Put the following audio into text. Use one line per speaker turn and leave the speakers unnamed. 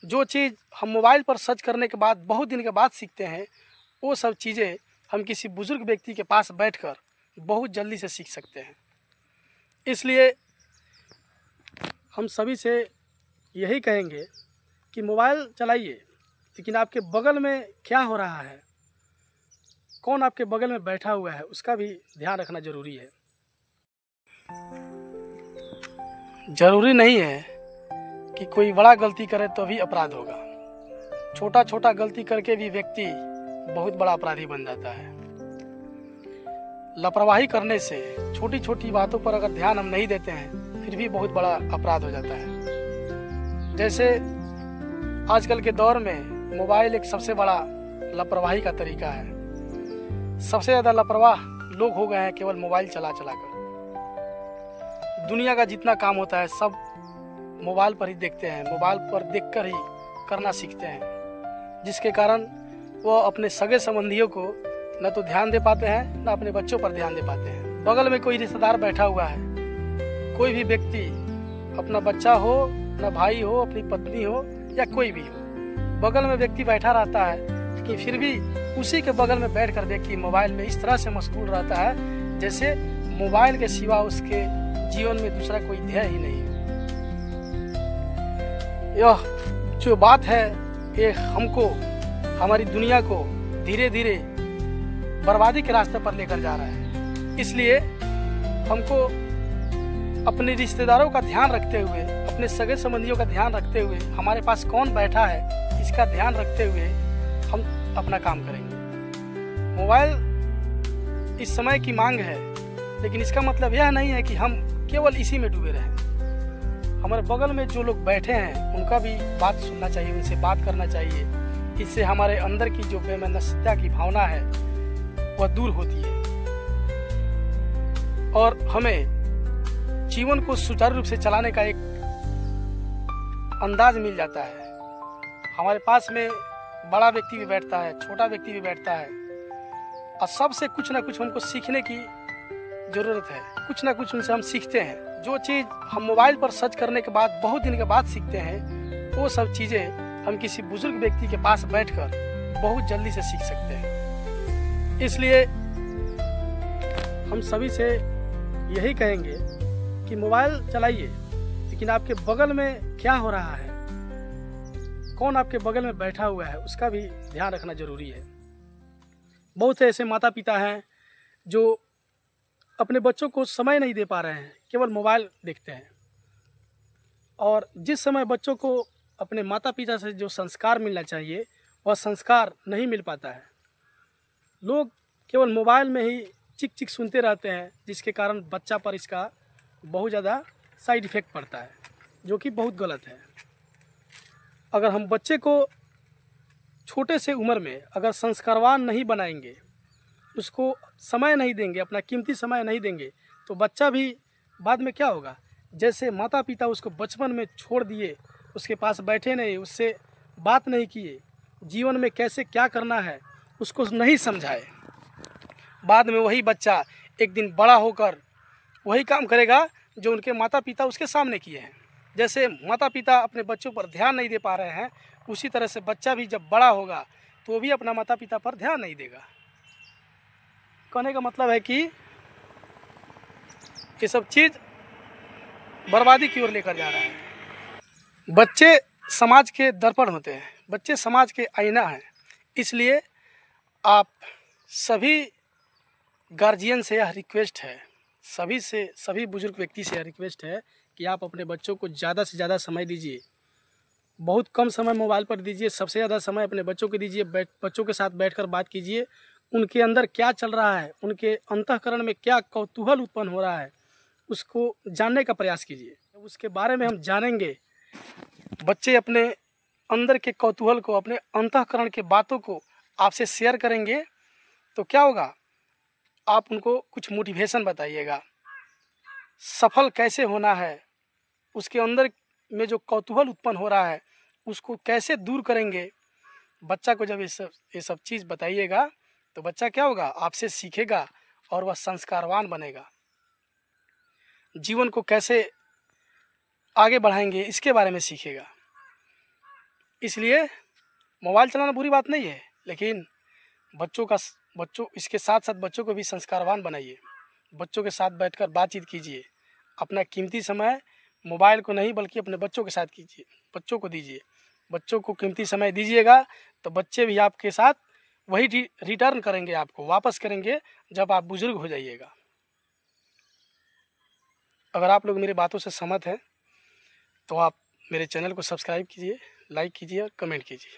जो चीज़ हम मोबाइल पर सर्च करने के बाद बहुत दिन के बाद सीखते हैं, वो सब चीज़ें हम किसी बुज़ुर्ग व्यक्ति के पास बैठकर बहुत जल्दी से सीख सकते हैं। इसलिए हम सभी से यही कहेंगे कि मोबाइल चलाइए, लेकिन आपके बगल में क्या हो रहा है, कौन आपके बगल में बैठा हुआ है, उसका भी ध्यान रखना ज़रूरी है। ज़रूरी नहीं है कि कोई बड़ा गलती करे तो भी अपराध होगा। छोटा छोटा गलती करके भी व्यक्ति बहुत बड़ा अपराधी बन जाता है। लापरवाही करने से छोटी छोटी बातों पर अगर ध्यान हम नहीं देते हैं, फिर भी बहुत बड़ा अपराध हो जाता है। जैसे आजकल के दौर में मोबाइल एक सबसे बड़ा लापरवाही का तरीका है। सबसे ज़्यादा लापरवाह लोग हो गए हैं केवल मोबाइल चला चला कर। दुनिया का जितना काम होता है सब मोबाइल पर ही देखते हैं, मोबाइल पर देखकर ही करना सीखते हैं, जिसके कारण वो अपने सगे संबंधियों को न तो ध्यान दे पाते हैं, न अपने बच्चों पर ध्यान दे पाते हैं। बगल में कोई रिश्तेदार बैठा हुआ है, कोई भी व्यक्ति, अपना बच्चा हो, न भाई हो, अपनी पत्नी हो या कोई भी हो, बगल में व्यक्ति बैठा रहता है, लेकिन फिर भी उसी के बगल में बैठकर व्यक्ति मोबाइल में इस तरह से मशगूल रहता है जैसे मोबाइल के सिवा उसके जीवन में दूसरा कोई ध्येय ही नहीं हो। यह जो बात है ये हमको, हमारी दुनिया को धीरे धीरे बर्बादी के रास्ते पर लेकर जा रहा है। इसलिए हमको अपने रिश्तेदारों का ध्यान रखते हुए, अपने सगे संबंधियों का ध्यान रखते हुए, हमारे पास कौन बैठा है इसका ध्यान रखते हुए हम अपना काम करेंगे। मोबाइल इस समय की मांग है, लेकिन इसका मतलब यह नहीं है कि हम केवल इसी में डूबे रहें। हमारे बगल में जो लोग बैठे हैं उनका भी बात सुनना चाहिए, उनसे बात करना चाहिए। इससे हमारे अंदर की जो बेमनस्यता की भावना है वह दूर होती है और हमें जीवन को सुचारू रूप से चलाने का एक अंदाज मिल जाता है। हमारे पास में बड़ा व्यक्ति भी बैठता है, छोटा व्यक्ति भी बैठता है और सबसे कुछ ना कुछ हमको सीखने की ज़रूरत है। कुछ ना कुछ उनसे हम सीखते हैं। जो चीज़ हम मोबाइल पर सर्च करने के बाद बहुत दिन के बाद सीखते हैं, वो सब चीज़ें हम किसी बुजुर्ग व्यक्ति के पास बैठकर बहुत जल्दी से सीख सकते हैं। इसलिए हम सभी से यही कहेंगे कि मोबाइल चलाइए, लेकिन आपके बगल में क्या हो रहा है, कौन आपके बगल में बैठा हुआ है, उसका भी ध्यान रखना ज़रूरी है। बहुत से ऐसे माता पिता हैं जो अपने बच्चों को समय नहीं दे पा रहे हैं, केवल मोबाइल देखते हैं, और जिस समय बच्चों को अपने माता पिता से जो संस्कार मिलना चाहिए वह संस्कार नहीं मिल पाता है। लोग केवल मोबाइल में ही चिक चिक सुनते रहते हैं, जिसके कारण बच्चा पर इसका बहुत ज़्यादा साइड इफ़ेक्ट पड़ता है, जो कि बहुत गलत है। अगर हम बच्चे को छोटे से उम्र में अगर संस्कारवान नहीं बनाएंगे, उसको समय नहीं देंगे, अपना कीमती समय नहीं देंगे, तो बच्चा भी बाद में क्या होगा, जैसे माता पिता उसको बचपन में छोड़ दिए, उसके पास बैठे नहीं, उससे बात नहीं किए, जीवन में कैसे क्या करना है उसको नहीं समझाए, बाद में वही बच्चा एक दिन बड़ा होकर वही काम करेगा जो उनके माता पिता उसके सामने किए हैं। जैसे माता पिता अपने बच्चों पर ध्यान नहीं दे पा रहे हैं, उसी तरह से बच्चा भी जब बड़ा होगा तो वो भी अपना माता पिता पर ध्यान नहीं देगा। कहने का मतलब है कि ये सब चीज़ बर्बादी की ओर लेकर जा रहा है। बच्चे समाज के दर्पण होते हैं, बच्चे समाज के आईना हैं। इसलिए आप सभी गार्जियन से यह रिक्वेस्ट है, सभी बुजुर्ग व्यक्ति से यह रिक्वेस्ट है कि आप अपने बच्चों को ज़्यादा से ज़्यादा समय दीजिए। बहुत कम समय मोबाइल पर दीजिए, सबसे ज़्यादा समय अपने बच्चों को दीजिए। बच्चों के साथ बैठकर बात कीजिए, उनके अंदर क्या चल रहा है, उनके अंतःकरण में क्या कौतूहल उत्पन्न हो रहा है, उसको जानने का प्रयास कीजिए। उसके बारे में हम जानेंगे, बच्चे अपने अंदर के कौतूहल को, अपने अंतःकरण के बातों को आपसे शेयर करेंगे, तो क्या होगा, आप उनको कुछ मोटिवेशन बताइएगा। सफल कैसे होना है, उसके अंदर में जो कौतूहल उत्पन्न हो रहा है उसको कैसे दूर करेंगे। बच्चा को जब ये सब चीज़ बताइएगा तो बच्चा क्या होगा, आपसे सीखेगा और वह संस्कारवान बनेगा। जीवन को कैसे आगे बढ़ाएंगे इसके बारे में सीखेगा। इसलिए मोबाइल चलाना बुरी बात नहीं है, लेकिन बच्चों इसके साथ साथ बच्चों को भी संस्कारवान बनाइए। बच्चों के साथ बैठकर बातचीत कीजिए। अपना कीमती समय मोबाइल को नहीं बल्कि अपने बच्चों के साथ कीजिए, बच्चों को दीजिए। बच्चों को कीमती समय दीजिएगा तो बच्चे भी आपके साथ वही रिटर्न करेंगे, आपको वापस करेंगे जब आप बुजुर्ग हो जाइएगा। अगर आप लोग मेरी बातों से सहमत हैं तो आप मेरे चैनल को सब्सक्राइब कीजिए, लाइक कीजिए और कमेंट कीजिए।